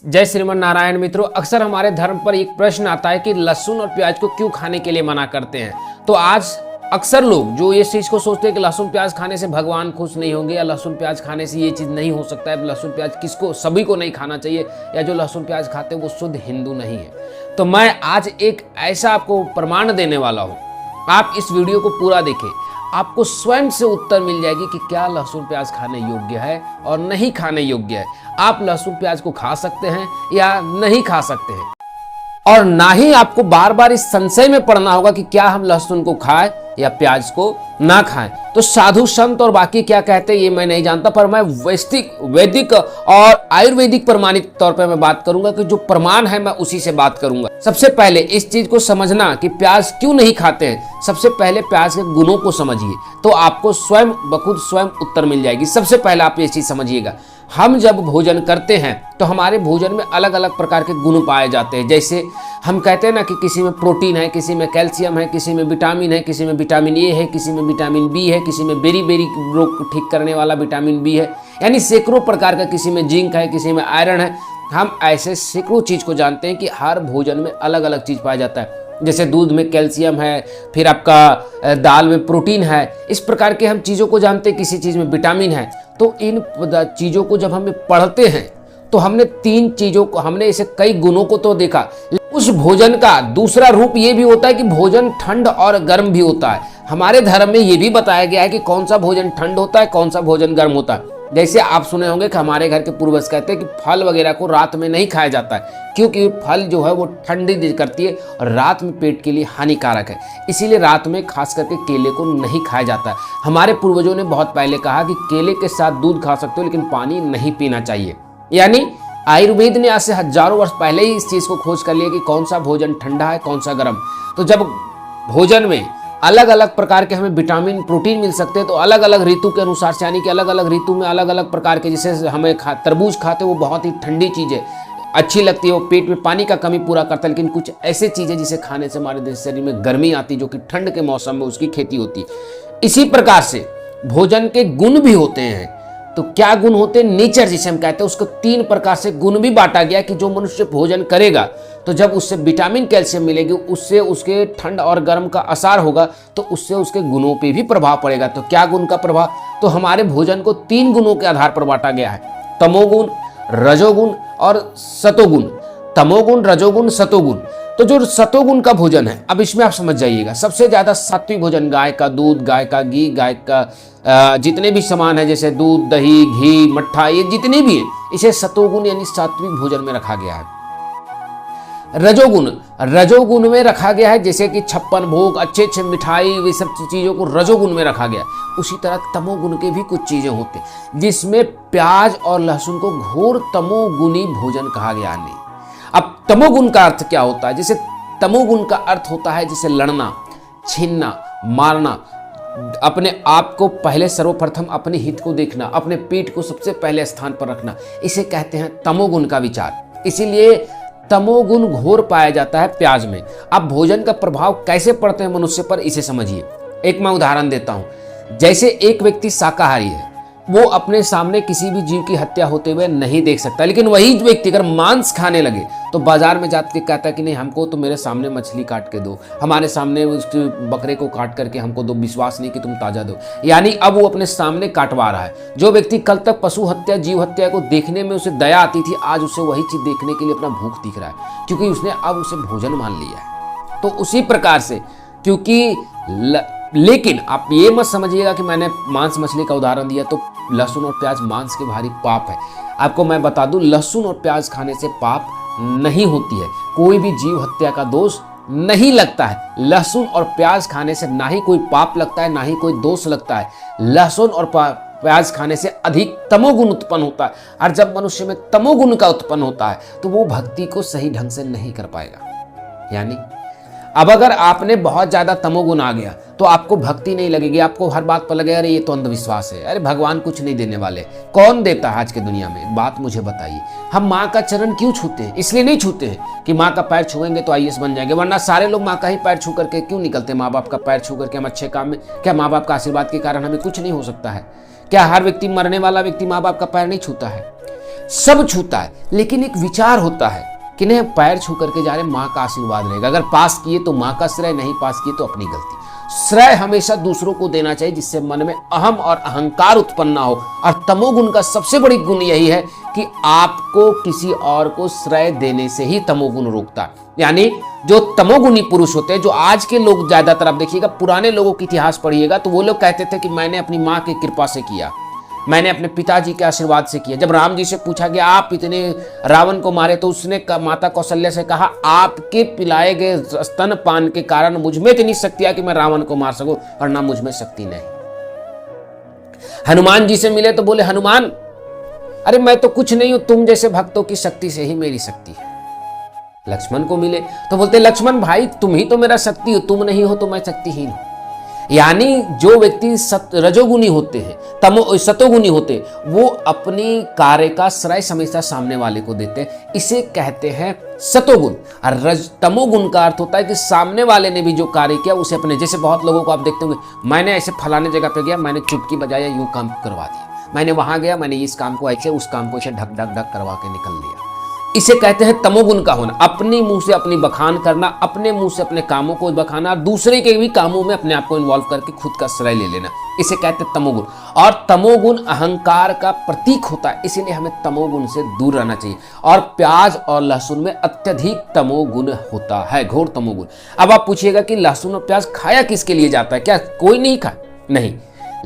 जय श्रीमन नारायण। मित्रों, अक्सर हमारे धर्म पर एक प्रश्न आता है कि लहसुन और प्याज को क्यों खाने के लिए मना करते हैं। तो आज अक्सर लोग जो ये चीज को सोचते हैं कि लहसुन प्याज खाने से भगवान खुश नहीं होंगे, या लहसुन प्याज खाने से ये चीज नहीं हो सकता है, लहसुन प्याज किसको सभी को नहीं खाना चाहिए, या जो लहसुन प्याज खाते हैं वो शुद्ध हिंदू नहीं है। तो मैं आज एक ऐसा आपको प्रमाण देने वाला हूँ, आप इस वीडियो को पूरा देखें, आपको स्वयं से उत्तर मिल जाएगी कि क्या लहसुन प्याज खाने योग्य है और नहीं खाने योग्य है। आप लहसुन प्याज को खा सकते हैं या नहीं खा सकते हैं, और ना ही आपको बार बार इस संशय में पड़ना होगा कि क्या हम लहसुन को खाएं या प्याज को ना खाएं। तो साधु संत और बाकी क्या कहते हैं ये मैं नहीं जानता, पर मैं वैदिक और आयुर्वेदिक प्रमाणित तौर पर मैं बात करूंगा कि जो प्रमाण है मैं उसी से बात करूंगा। सबसे पहले इस चीज को समझना कि प्याज क्यों नहीं खाते हैं, सबसे पहले प्याज के गुणों को समझिए, तो आपको स्वयं बखुद स्वयं उत्तर मिल जाएगी। सबसे पहले आप ये चीज समझिएगा, हम जब भोजन करते हैं तो हमारे भोजन में अलग अलग प्रकार के गुण पाए जाते हैं। जैसे हम कहते हैं ना कि किसी में प्रोटीन है, किसी में कैल्शियम है, किसी में विटामिन है, किसी में विटामिन ए है, किसी में विटामिन बी है, किसी में बेरी रोग को ठीक करने वाला विटामिन बी है, यानी सैकड़ों प्रकार का, किसी में जिंक है, किसी में आयरन है। हम ऐसे सैकड़ों चीज को जानते हैं कि हर भोजन में अलग अलग चीज पाया जाता है। जैसे दूध में कैल्शियम है, फिर आपका दाल में प्रोटीन है, इस प्रकार के हम चीज़ों को जानते हैं। किसी चीज़ में विटामिन है। तो इन चीज़ों को जब हम पढ़ते हैं तो हमने तीन चीज़ों को, हमने इसे कई गुणों को तो देखा। उस भोजन का दूसरा रूप ये भी होता है कि भोजन ठंड और गर्म भी होता है। हमारे धर्म में ये भी बताया गया है कि कौन सा भोजन ठंड होता है, कौन सा भोजन गर्म होता है। जैसे आप सुने होंगे कि हमारे घर के पूर्वज कहते हैं कि फल वगैरह को रात में नहीं खाया जाता है, क्योंकि फल जो है वो ठंडी करती है और रात में पेट के लिए हानिकारक है। इसीलिए रात में खास करके केले को नहीं खाया जाता है। हमारे पूर्वजों ने बहुत पहले कहा कि केले के साथ दूध खा सकते हो, लेकिन पानी नहीं पीना चाहिए। यानी आयुर्वेद ने आज से हजारों वर्ष पहले ही इस चीज को खोज कर लिया कि कौन सा भोजन ठंडा है, कौन सा गर्म। तो जब भोजन में अलग अलग प्रकार के हमें विटामिन प्रोटीन मिल सकते हैं, तो अलग अलग ऋतु के अनुसार से, यानी कि अलग अलग ऋतु में अलग अलग प्रकार के, जैसे हमें तरबूज खाते हैं वो बहुत ही ठंडी चीज़ है, अच्छी लगती है, वो पेट में पानी का कमी पूरा करता है। लेकिन कुछ ऐसे चीज़ें जिसे खाने से हमारे शरीर में गर्मी आती है, जो कि ठंड के मौसम में उसकी खेती होती है। इसी प्रकार से भोजन के गुण भी होते हैं। तो क्या गुण होते हैं? नेचर जिसे हम कहते हैं, उसको तीन प्रकार से गुण भी बांटा गया कि जो मनुष्य भोजन करेगा तो जब उससे विटामिन कैल्शियम मिलेगी, उससे उसके ठंड और गर्म का असर होगा, तो उससे उसके गुणों पे भी प्रभाव पड़ेगा। तो क्या गुण का प्रभाव? तो हमारे भोजन को तीन गुणों के आधार पर बांटा गया है, तमोगुण, रजोगुण और सतोगुण। तमोगुण, रजोगुण, सतोगुण। तो जो सतोगुण का भोजन है, अब इसमें आप समझ जाइएगा, सबसे ज्यादा सात्विक भोजन, गाय का दूध, गाय का घी, गाय का जितने भी सामान है, जैसे दूध, दही, घी, मट्ठा, ये जितने भी हैं, इसे सतोगुण यानी सात्विक भोजन में रखा गया है। रजोगुण में रखा गया है, जैसे कि 56 भोग, अच्छे अच्छे मिठाई, ये सब चीजों को रजोगुण में रखा गया। उसी तरह तमोगुण के भी कुछ चीजें होती हैं, जिसमें प्याज और लहसुन को घोर तमोगुणी भोजन कहा गया नहीं। अब तमोगुण का अर्थ क्या होता है? जैसे तमोगुण का अर्थ होता है जैसे लड़ना, छीनना, मारना, अपने आप को पहले सर्वप्रथम अपने हित को देखना, अपने पेट को सबसे पहले स्थान पर रखना, इसे कहते हैं तमोगुण का विचार। इसीलिए तमोगुण घोर पाया जाता है प्याज में। अब भोजन का प्रभाव कैसे पड़ते हैं मनुष्य पर, इसे समझिए। एक मैं उदाहरण देता हूं। जैसे एक व्यक्ति शाकाहारी है, वो अपने सामने किसी भी जीव की हत्या होते हुए नहीं देख सकता, लेकिन वही व्यक्ति अगर मांस खाने लगे तो बाजार में जाके कहता है कि नहीं, हमको तो मेरे सामने मछली काट के दो, हमारे सामने उस बकरे को काट करके हमको दो, विश्वास नहीं कि तुम ताजा दो। यानी अब वो अपने सामने काटवा रहा है। जो व्यक्ति कल तक पशु हत्या, जीव हत्या को देखने में उसे दया आती थी, आज उसे वही चीज देखने के लिए अपना भूख दिख रहा है, क्योंकि उसने अब उसे भोजन मान लिया है। तो उसी प्रकार से, क्योंकि लेकिन आप ये मत समझिएगा कि मैंने मांस मछली का उदाहरण दिया तो लहसुन और प्याज मांस के भारी पाप है। आपको मैं बता दूं, लहसुन और प्याज खाने से पाप नहीं होती है, कोई भी जीव हत्या का दोष नहीं लगता है। लहसुन और प्याज खाने से ना ही कोई पाप लगता है, ना ही कोई दोष लगता है। लहसुन और प्याज खाने से अधिक तमोगुण उत्पन्न होता है, और जब मनुष्य में तमोगुण का उत्पन्न होता है तो वो भक्ति को सही ढंग से नहीं कर पाएगा। यानी अब अगर आपने बहुत ज्यादा तमोगुण आ गया तो आपको भक्ति नहीं लगेगी, आपको हर बात पर लगेगा अरे ये तो अंधविश्वास है, अरे भगवान कुछ नहीं देने वाले। कौन देता है आज के दुनिया में? बात मुझे बताइए। हम माँ का चरण क्यों छूते हैं? इसलिए नहीं छूते हैं कि माँ का पैर छुएंगे तो आईएएस बन जाएंगे, वरना सारे लोग माँ का ही पैर छू करके क्यों निकलते? माँ बाप का पैर छू करके हम अच्छे काम में, क्या माँ बाप का आशीर्वाद के कारण हमें कुछ नहीं हो सकता है? क्या हर व्यक्ति, मरने वाला व्यक्ति माँ बाप का पैर नहीं छूता है? सब छूता है, लेकिन एक विचार होता है कि नहीं पैर छू करके जा रहे, माँ का आशीर्वाद रहेगा। अगर पास किए तो माँ का श्रेय, नहीं पास किए तो अपनी गलती। श्रेय हमेशा दूसरों को देना चाहिए, जिससे मन में अहम और अहंकार उत्पन्न ना हो। और तमोगुण का सबसे बड़ी गुण यही है कि आपको किसी और को श्रेय देने से ही तमोगुण रोकता है। यानी जो तमोगुणी पुरुष होते हैं, जो आज के लोग ज्यादातर आप देखिएगा, पुराने लोगों का इतिहास पढ़िएगा तो वो लोग कहते थे कि मैंने अपनी माँ की कृपा से किया, मैंने अपने पिताजी के आशीर्वाद से किया। जब राम जी से पूछा गया आप इतने रावण को मारे, तो उसने माता कौशल्या से कहा आपके पिलाए गए स्तन पान के कारण मुझ में इतनी शक्ति है कि मैं रावण को मार सकूं, और ना मुझ में शक्ति नहीं। हनुमान जी से मिले तो बोले हनुमान अरे मैं तो कुछ नहीं हूं, तुम जैसे भक्तों की शक्ति से ही मेरी शक्ति है। लक्ष्मण को मिले तो बोलते लक्ष्मण भाई तुम ही तो मेरा शक्ति हो, तुम नहीं हो तो मैं शक्तिहीन हूं। यानी जो व्यक्ति रजोगुनी होते हैं, सतोगुनी होते हैं, वो अपनी कार्य का श्रेय हमेशा सामने वाले को देते हैं, इसे कहते हैं सतोगुण। और तमोगुण का अर्थ होता है कि सामने वाले ने भी जो कार्य किया उसे अपने, जैसे बहुत लोगों को आप देखते होंगे, मैंने ऐसे फलाने जगह पे गया, मैंने चुटकी बजाया, यूं काम करवा दिया, मैंने वहां गया, मैंने इस काम को ऐसे, उस काम को ऐसे ढक ढक ढक करवा के निकल लिया। इसे कहते हैं तमोगुण का होना। अपनी मुंह से अपनी बखान करना, अपने मुंह से अपने कामों को बखाना, दूसरे के भी कामों में अपने आप को इन्वॉल्व करके खुद का श्रेय ले लेना, इसे कहते हैं तमोगुण। और तमोगुण अहंकार का प्रतीक होता है, इसीलिए हमें तमोगुण से दूर रहना चाहिए। और प्याज और लहसुन में अत्यधिक तमोगुण होता है, घोर तमोगुण। अब आप पूछिएगा कि लहसुन और प्याज खाया किसके लिए जाता है? क्या कोई नहीं खाए? नहीं,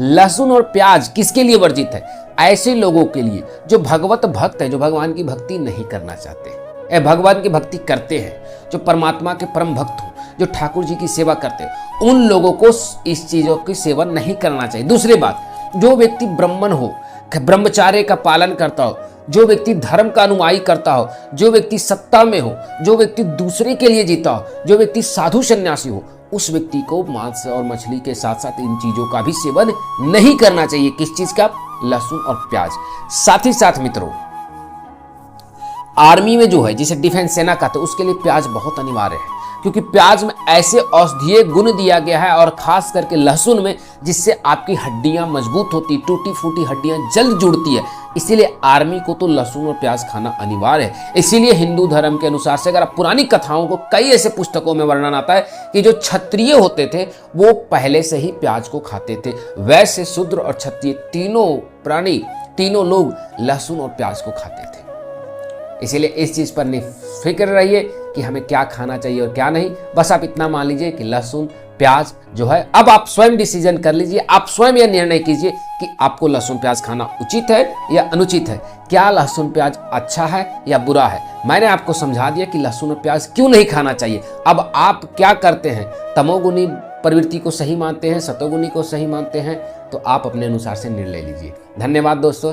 लहसुन और प्याज किसके लिए वर्जित है? ऐसे लोगों के लिए जो भगवत भक्त है, जो भगवान की भक्ति नहीं करना चाहते, भगवान की भक्ति करते हैं, जो परमात्मा के परम भक्त हो, जो ठाकुर जी की सेवा करते हैं, उन लोगों को इस चीजों की सेवा नहीं करना चाहिए। दूसरी बात, जो व्यक्ति ब्राह्मण हो, ब्रह्मचार्य का पालन करता हो, जो व्यक्ति धर्म का अनुयायी करता हो, जो व्यक्ति सत्ता में हो, जो व्यक्ति दूसरे के लिए जीता हो, जो व्यक्ति साधु सन्यासी हो, उस व्यक्ति को मांस और मछली के साथ साथ इन चीजों का भी सेवन नहीं करना चाहिए। किस चीज का? लहसुन और प्याज। साथ ही साथ मित्रों, आर्मी में जो है, जिसे डिफेंस सेना कहते हैं, उसके लिए प्याज बहुत अनिवार्य है, क्योंकि प्याज में ऐसे औषधीय गुण दिया गया है, और खास करके लहसुन में, जिससे आपकी हड्डियां मजबूत होती, टूटी फूटी हड्डियां जल्द जुड़ती है। इसीलिए आर्मी को तो लहसुन और प्याज खाना अनिवार्य है। इसीलिए हिंदू धर्म के अनुसार से अगर आप पुरानी कथाओं को, कई ऐसे पुस्तकों में वर्णन आता है कि जो क्षत्रिय होते थे वो पहले से ही प्याज को खाते थे। वैसे शूद्र और क्षत्रिय तीनों प्राणी, तीनों लोग लहसुन और प्याज को खाते थे। इसीलिए इस चीज पर निफिक्र रहिए कि हमें क्या खाना चाहिए और क्या नहीं। बस आप इतना मान लीजिए कि लहसुन प्याज जो है, अब आप स्वयं डिसीजन कर लीजिए, आप स्वयं यह निर्णय कीजिए कि आपको लहसुन प्याज खाना उचित है या अनुचित है। क्या लहसुन प्याज अच्छा है या बुरा है? मैंने आपको समझा दिया कि लहसुन और प्याज क्यों नहीं खाना चाहिए। अब आप क्या करते हैं? तमोगुणी प्रवृत्ति को सही मानते हैं, सतोगुणी को सही मानते हैं, तो आप अपने अनुसार से निर्णय लीजिए। धन्यवाद दोस्तों,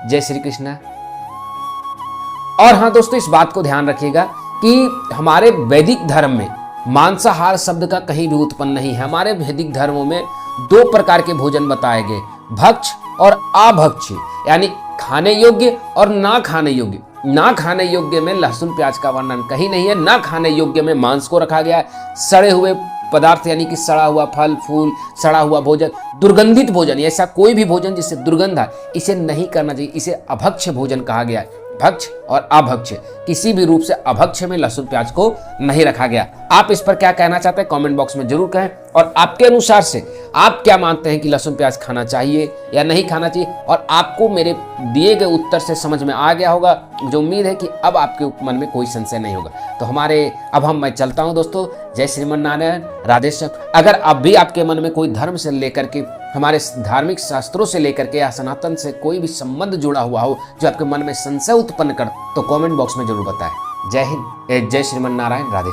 जय श्री कृष्ण। और हाँ दोस्तों, इस बात को ध्यान रखिएगा कि हमारे वैदिक धर्म में मांसाहार शब्द का कहीं भी उत्पन्न नहीं है। हमारे वैदिक धर्मों में दो प्रकार के भोजन बताए गए, भक्ष और अभक्ष, यानी खाने योग्य और ना खाने योग्य। ना खाने योग्य में लहसुन प्याज का वर्णन कहीं नहीं है। ना खाने योग्य में मांस को रखा गया है। सड़े हुए पदार्थ यानी कि सड़ा हुआ फल फूल, सड़ा हुआ भोजन, दुर्गंधित भोजन, ऐसा कोई भी भोजन जिससे दुर्गंध है, इसे नहीं करना चाहिए। इसे अभक्ष भोजन कहा गया है। भक्ष और अभक्ष, किसी भी रूप से अभक्ष में लहसुन प्याज को नहीं रखा गया। आप इस पर क्या कहना चाहते हैं कमेंट बॉक्स में जरूर कहें, और आपके अनुसार से आप क्या मानते हैं कि लहसुन प्याज खाना चाहिए या नहीं खाना चाहिए। और आपको मेरे दिए गए उत्तर से समझ में आ गया होगा, मुझे उम्मीद है कि अब आपके मन में कोई संशय नहीं होगा। तो मैं चलता हूं दोस्तों। जय श्रीमन नारायण, राधे श्याम। अगर अब भी आपके मन में कोई धर्म से लेकर के, हमारे धार्मिक शास्त्रों से लेकर के या सनातन से कोई भी संबंध जुड़ा हुआ हो जो आपके मन में संशय उत्पन्न कर, तो कमेंट बॉक्स में जरूर बताएं। जय हिंद, जय श्रीमन नारायण, राधे।